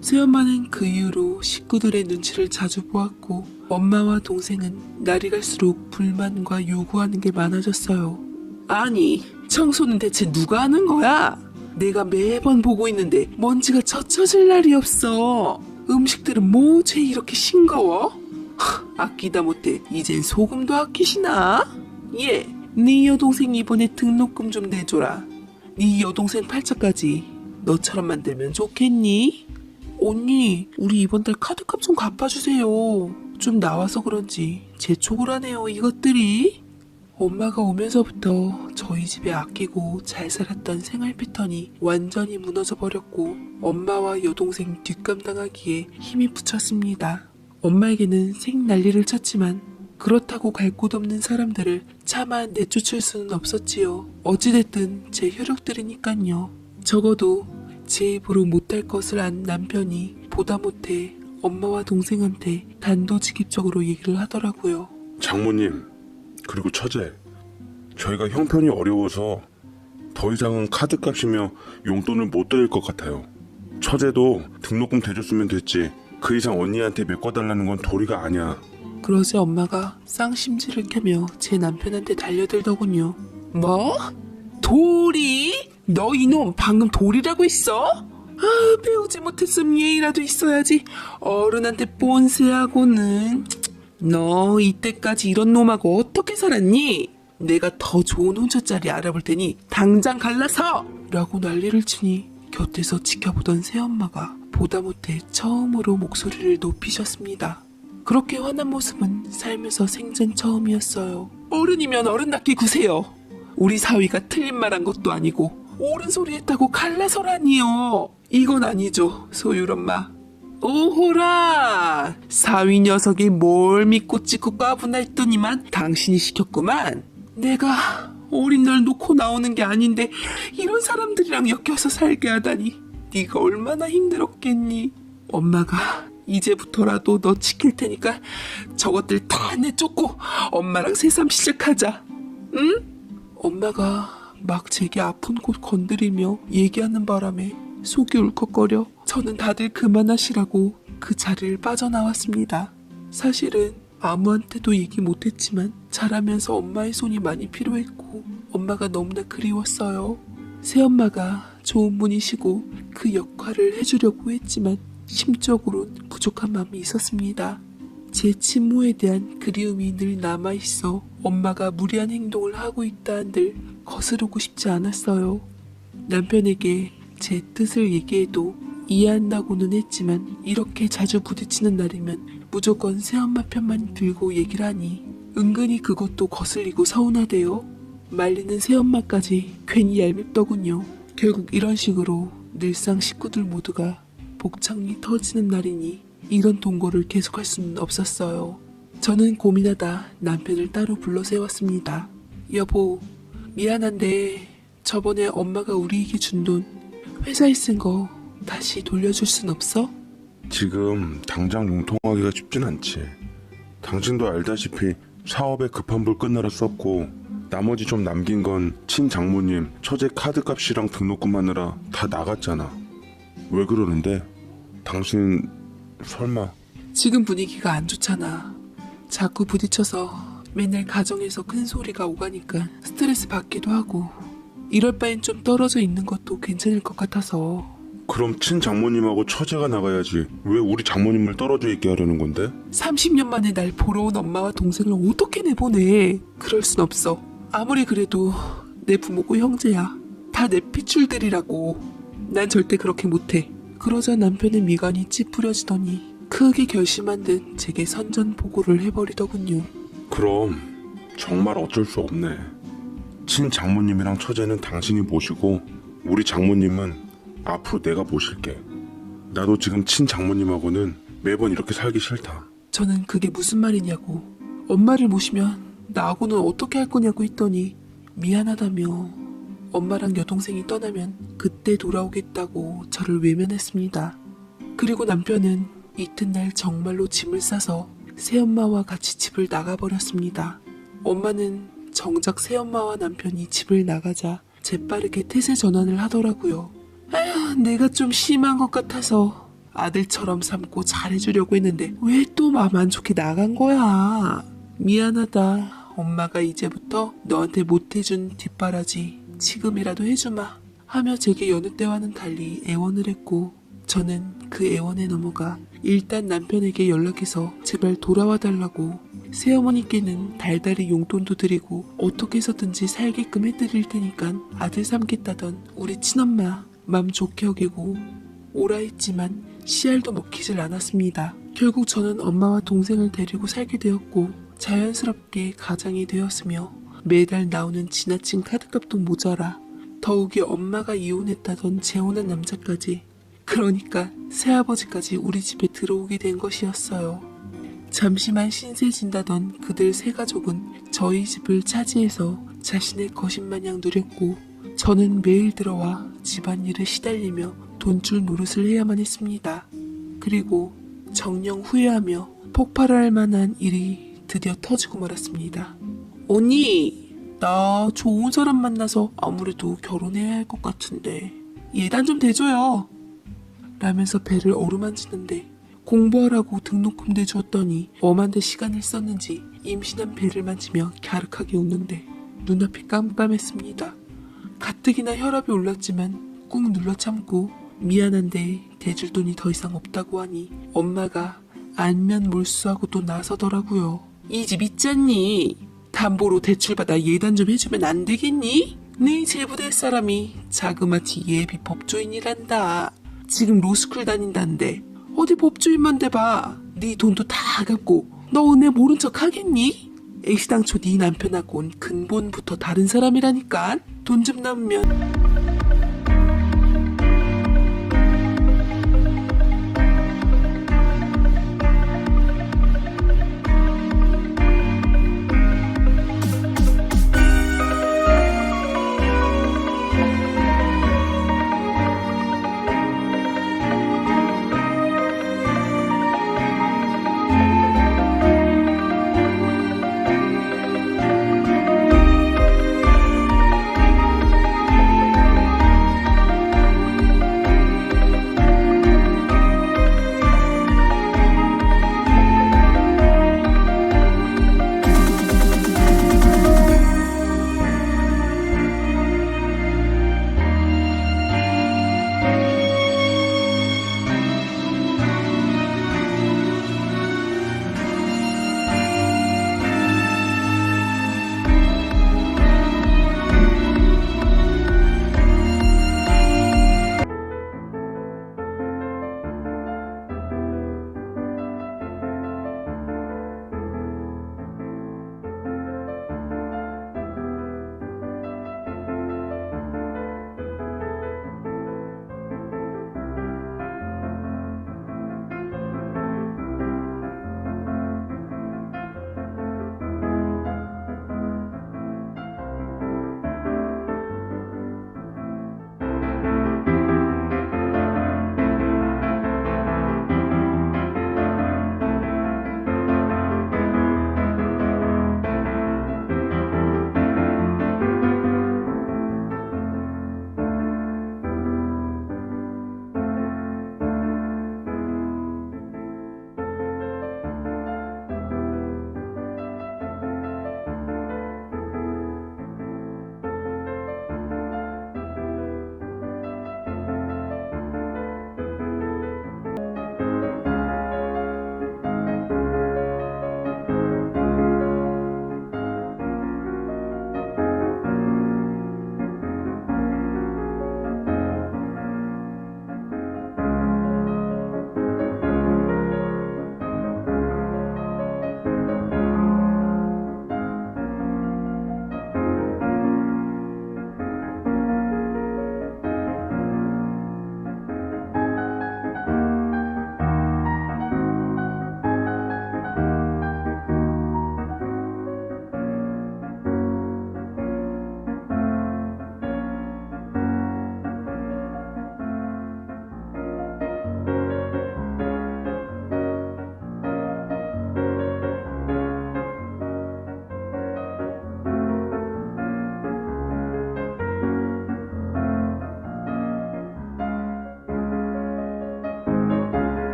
새엄마는 그 이후로 식구들의 눈치를 자주 보았고 엄마와 동생은 날이 갈수록 불만과 요구하는 게 많아졌어요. 아니, 청소는 대체 누가 하는 거야? 내가 매번 보고 있는데 먼지가 젖혀질 날이 없어. 음식들은 뭐제 이렇게 싱거워? 아끼다 못해 이젠 소금도 아끼시나? 예, 네 여동생 이번에 등록금 좀 내줘라. 네 여동생 팔자까지 너처럼 만들면 좋겠니? 언니, 우리 이번 달 카드값 좀 갚아주세요. 좀 나와서 그런지 재촉을 하네요, 이것들이. 엄마가 오면서부터 저희 집에 아끼고 잘 살았던 생활 패턴이 완전히 무너져 버렸고 엄마와 여동생 뒷감당하기에 힘이 붙였습니다. 엄마에게는 생난리를 쳤지만 그렇다고 갈 곳 없는 사람들을 차마 내쫓을 수는 없었지요. 어찌됐든 제 혈육들이니깐요. 적어도 제 입으로 못할 것을 안 남편이 보다 못해 엄마와 동생한테 단도직입적으로 얘기를 하더라고요. 장모님, 그리고 처제, 저희가 형편이 어려워서 더 이상은 카드값이며 용돈을 못 드릴 것 같아요. 처제도 등록금 대줬으면 됐지 그 이상 언니한테 메꿔달라는 건 도리가 아니야. 그러자 엄마가 쌍심지를 켜며 제 남편한테 달려들더군요. 뭐? 도리? 너 이놈 방금 도리라고 했어? 아, 배우지 못했으면 예의라도 있어야지. 어른한테 뻔세하고는. 너 이때까지 이런 놈하고 어떻게 살았니? 내가 더 좋은 혼처자리 알아볼 테니 당장 갈라서! 라고 난리를 치니 곁에서 지켜보던 새엄마가 보다 못해 처음으로 목소리를 높이셨습니다. 그렇게 화난 모습은 살면서 생전 처음이었어요. 어른이면 어른답게 구세요. 우리 사위가 틀린 말 한 것도 아니고 옳은 소리 했다고 갈라서라니요. 이건 아니죠, 소율 엄마. 오호라, 사위 녀석이 뭘 믿고 찍고 까부나 했더니만 당신이 시켰구만. 내가 어린 날 놓고 나오는 게 아닌데 이런 사람들이랑 엮여서 살게 하다니 네가 얼마나 힘들었겠니. 엄마가 이제부터라도 너 지킬 테니까 저것들 다 내쫓고 엄마랑 새삼 시작하자. 응? 엄마가 막 제게 아픈 곳 건드리며 얘기하는 바람에 속이 울컥거려 저는 다들 그만하시라고 그 자리를 빠져나왔습니다. 사실은 아무한테도 얘기 못했지만 자라면서 엄마의 손이 많이 필요했고 엄마가 너무나 그리웠어요. 새엄마가 좋은 분이시고 그 역할을 해주려고 했지만 심적으론 부족한 마음이 있었습니다. 제 친모에 대한 그리움이 늘 남아있어 엄마가 무리한 행동을 하고 있다 한들 거스르고 싶지 않았어요. 남편에게 제 뜻을 얘기해도 이해한다고는 했지만 이렇게 자주 부딪히는 날이면 무조건 새엄마 편만 들고 얘기를 하니 은근히 그것도 거슬리고 서운하대요. 말리는 새엄마까지 괜히 얄밉더군요. 결국 이런 식으로 늘상 식구들 모두가 복창이 터지는 날이니 이런 동거를 계속할 수는 없었어요. 저는 고민하다 남편을 따로 불러 세웠습니다. 여보, 미안한데 저번에 엄마가 우리에게 준 돈 회사에 쓴 거 다시 돌려줄 순 없어? 지금 당장 융통하기가 쉽진 않지. 당신도 알다시피 사업에 급한 불 끄느라 썼고 나머지 좀 남긴 건 친장모님 처제 카드값이랑 등록금 하느라 다 나갔잖아. 왜 그러는데? 당신 설마... 지금 분위기가 안 좋잖아. 자꾸 부딪혀서 맨날 가정에서 큰 소리가 오가니까 스트레스 받기도 하고 이럴 바엔 좀 떨어져 있는 것도 괜찮을 것 같아서. 그럼 친장모님하고 처제가 나가야지. 왜 우리 장모님을 떨어져 있게 하려는 건데? 30년 만에 날 보러 온 엄마와 동생을 어떻게 내보내. 그럴 순 없어. 아무리 그래도 내 부모고 형제야. 다 내 핏줄들이라고. 난 절대 그렇게 못해. 그러자 남편의 미간이 찌푸려지더니 크게 결심한 듯 제게 선전포고를 해버리더군요. 그럼 정말 어쩔 수 없네. 친장모님이랑 처제는 당신이 모시고 우리 장모님은 앞으로 내가 모실게. 나도 지금 친장모님하고는 매번 이렇게 살기 싫다. 저는 그게 무슨 말이냐고. 엄마를 모시면 나하고는 어떻게 할 거냐고 했더니 미안하다며 엄마랑 여동생이 떠나면 그때 돌아오겠다고 저를 외면했습니다. 그리고 남편은 이튿날 정말로 짐을 싸서 새엄마와 같이 집을 나가버렸습니다. 엄마는 정작 새엄마와 남편이 집을 나가자 재빠르게 태세 전환을 하더라고요. 아휴, 내가 좀 심한 것 같아서 아들처럼 삼고 잘해주려고 했는데 왜 또 마음 안 좋게 나간 거야. 미안하다. 엄마가 이제부터 너한테 못해준 뒷바라지 지금이라도 해주마 하며 제게 여느 때와는 달리 애원을 했고 저는 그 애원에 넘어가 일단 남편에게 연락해서 제발 돌아와 달라고 새어머니께는 달달이 용돈도 드리고 어떻게 해서든지 살게끔 해드릴 테니까 아들 삼겠다던 우리 친엄마 맘 좋게 여기고 오라 했지만 씨알도 먹히질 않았습니다. 결국 저는 엄마와 동생을 데리고 살게 되었고 자연스럽게 가장이 되었으며 매달 나오는 지나친 카드값도 모자라 더욱이 엄마가 이혼했다던 재혼한 남자까지 그러니까 새아버지까지 우리 집에 들어오게 된 것이었어요. 잠시만 신세진다던 그들 세 가족은 저희 집을 차지해서 자신의 것인마냥 누렸고 저는 매일 들어와 집안일을 시달리며 돈줄 노릇을 해야만 했습니다. 그리고 정녕 후회하며 폭발할 만한 일이 드디어 터지고 말았습니다. 언니, 나 좋은 사람 만나서 아무래도 결혼해야 할 것 같은데 예단 좀 대줘요. 라면서 배를 어루만지는데 공부하라고 등록금 대주었더니 엄한데 시간을 썼는지 임신한 배를 만지며 갸륵하게 웃는데 눈앞이 깜깜했습니다. 가뜩이나 혈압이 올랐지만 꾹 눌러 참고 미안한데 대줄 돈이 더 이상 없다고 하니 엄마가 안면 몰수하고 또 나서더라고요. 이 집 있잖니. 담보로 대출받아 예단 좀 해주면 안 되겠니? 네 제부될 사람이 자그마치 예비 법조인이란다. 지금 로스쿨 다닌다는데 어디 법조인만 돼봐. 네 돈도 다 갚고 너 은혜 모른 척 하겠니? 애시당초 네 남편하고는 근본부터 다른 사람이라니까. 돈 좀 남으면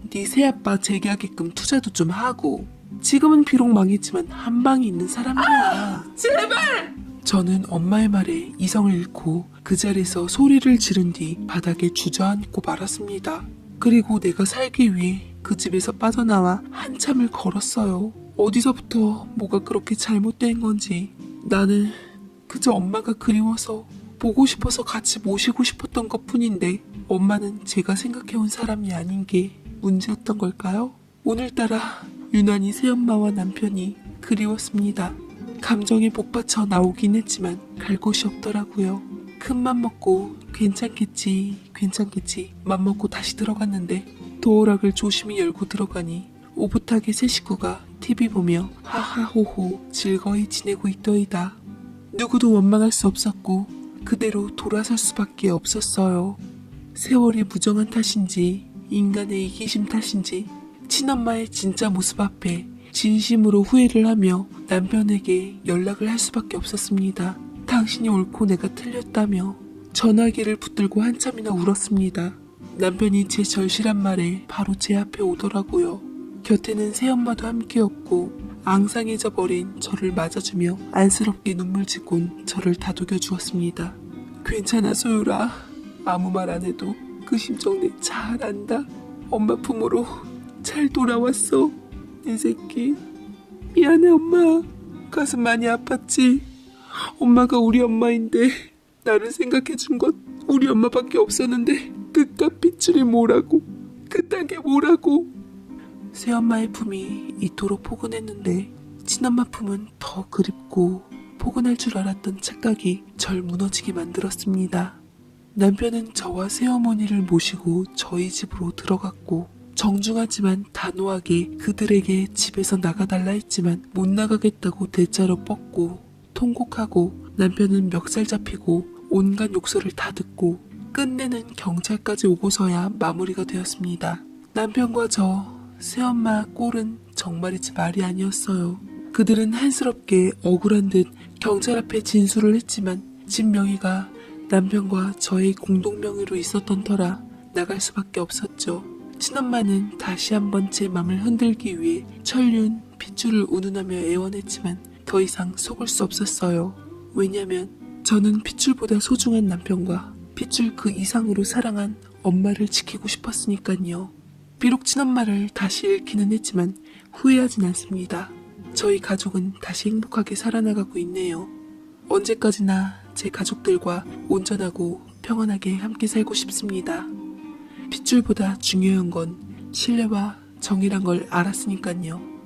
네 새아빠 재계하게끔 투자도 좀 하고 지금은 비록 망했지만 한 방이 있는 사람이야. 제발! 저는 엄마의 말에 이성을 잃고 그 자리에서 소리를 지른 뒤 바닥에 주저앉고 말았습니다. 그리고 내가 살기 위해 그 집에서 빠져나와 한참을 걸었어요. 어디서부터 뭐가 그렇게 잘못된 건지. 나는 그저 엄마가 그리워서 보고 싶어서 같이 모시고 싶었던 것뿐인데 엄마는 제가 생각해온 사람이 아닌 게 문제였던 걸까요? 오늘따라 유난히 새엄마와 남편이 그리웠습니다. 감정에 복받쳐 나오긴 했지만 갈 곳이 없더라고요. 큰맘 먹고 괜찮겠지 맘먹고 다시 들어갔는데 도어락을 조심히 열고 들어가니 오붓하게 세 식구가 TV 보며 하하호호 즐거이 지내고 있더이다. 누구도 원망할 수 없었고 그대로 돌아설 수밖에 없었어요. 세월이 무정한 탓인지 인간의 이기심 탓인지 친엄마의 진짜 모습 앞에 진심으로 후회를 하며 남편에게 연락을 할 수밖에 없었습니다. 당신이 옳고 내가 틀렸다며 전화기를 붙들고 한참이나 울었습니다. 남편이 제 절실한 말에 바로 제 앞에 오더라고요. 곁에는 새엄마도 함께였고 앙상해져 버린 저를 맞아주며 안쓰럽게 눈물 짓곤 저를 다독여 주었습니다. 괜찮아 소율아. 아무 말 안 해도 그 심정 내 잘 안다. 엄마 품으로 잘 돌아왔어. 내 새끼. 미안해 엄마. 가슴 많이 아팠지. 엄마가 우리 엄마인데 나를 생각해준 건 우리 엄마밖에 없었는데 그깟 핏줄이 뭐라고, 그딴 게 뭐라고. 새엄마의 품이 이토록 포근했는데 친엄마 품은 더 그립고 포근할 줄 알았던 착각이 절 무너지게 만들었습니다. 남편은 저와 새어머니를 모시고 저희 집으로 들어갔고 정중하지만 단호하게 그들에게 집에서 나가달라 했지만 못 나가겠다고 대자로 뻗고 통곡하고 남편은 멱살 잡히고 온갖 욕설을 다 듣고 끝내는 경찰까지 오고서야 마무리가 되었습니다. 남편과 저, 새엄마 꼴은 정말이지 말이 아니었어요. 그들은 한스럽게 억울한 듯 경찰 앞에 진술을 했지만 집 명의가 남편과 저의 공동명의로 있었던 터라 나갈 수밖에 없었죠. 친엄마는 다시 한번 제 맘을 흔들기 위해 천륜 핏줄을 운운하며 애원했지만 더 이상 속을 수 없었어요. 왜냐면 저는 핏줄보다 소중한 남편과 핏줄 그 이상으로 사랑한 엄마를 지키고 싶었으니까요. 비록 친엄마를 다시 잃기는 했지만 후회하진 않습니다. 저희 가족은 다시 행복하게 살아나가고 있네요. 언제까지나 제 가족들과 온전하고 평안하게 함께 살고 싶습니다. 핏줄보다 중요한 건 신뢰와 정이란 걸 알았으니까요.